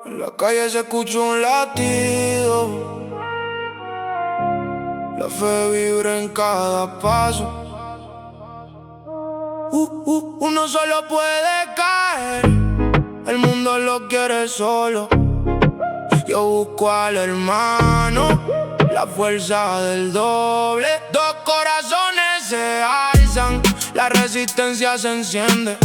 En la calle se escucha un latido, la fe vibra en cada paso. Uno solo puede caer, el mundo lo quiere solo. Yo busco al hermano, la fuerza del doble. Dos corazones se alzan, la resistencia se enciende.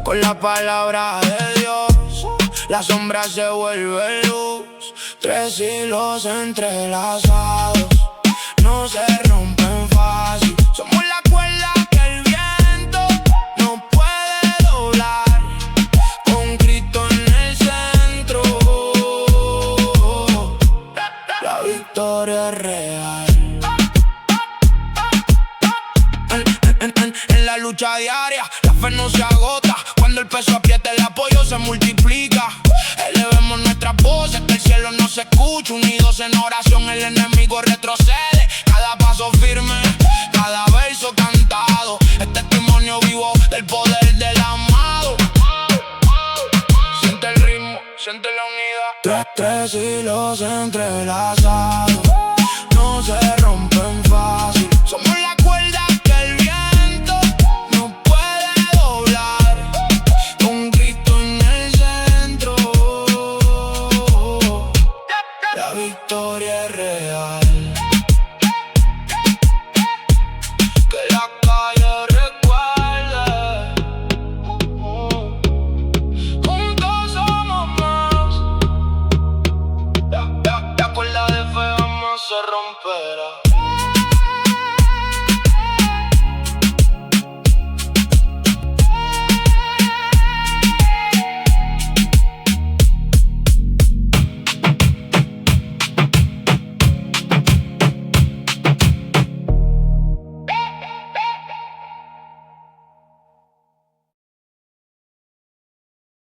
Con la palabra de Dios, la sombra se vuelve luz. Tres hilos entrelazados, no se rompen fácil. Somos la cuerda que el viento no puede doblar, con Cristo en el centro. La victoria es real. En la lucha diaria, la fe no se agota. Cuando el peso aprieta, el apoyo se multiplica. Elevemos nuestras voces, que el cielo no se escucha. Unidos en oración, el enemigo retrocede. Cada paso firme, cada verso cantado, es testimonio vivo del poder del amado. Siente el ritmo, siente la unidad. Tres hilos entrelazados, no se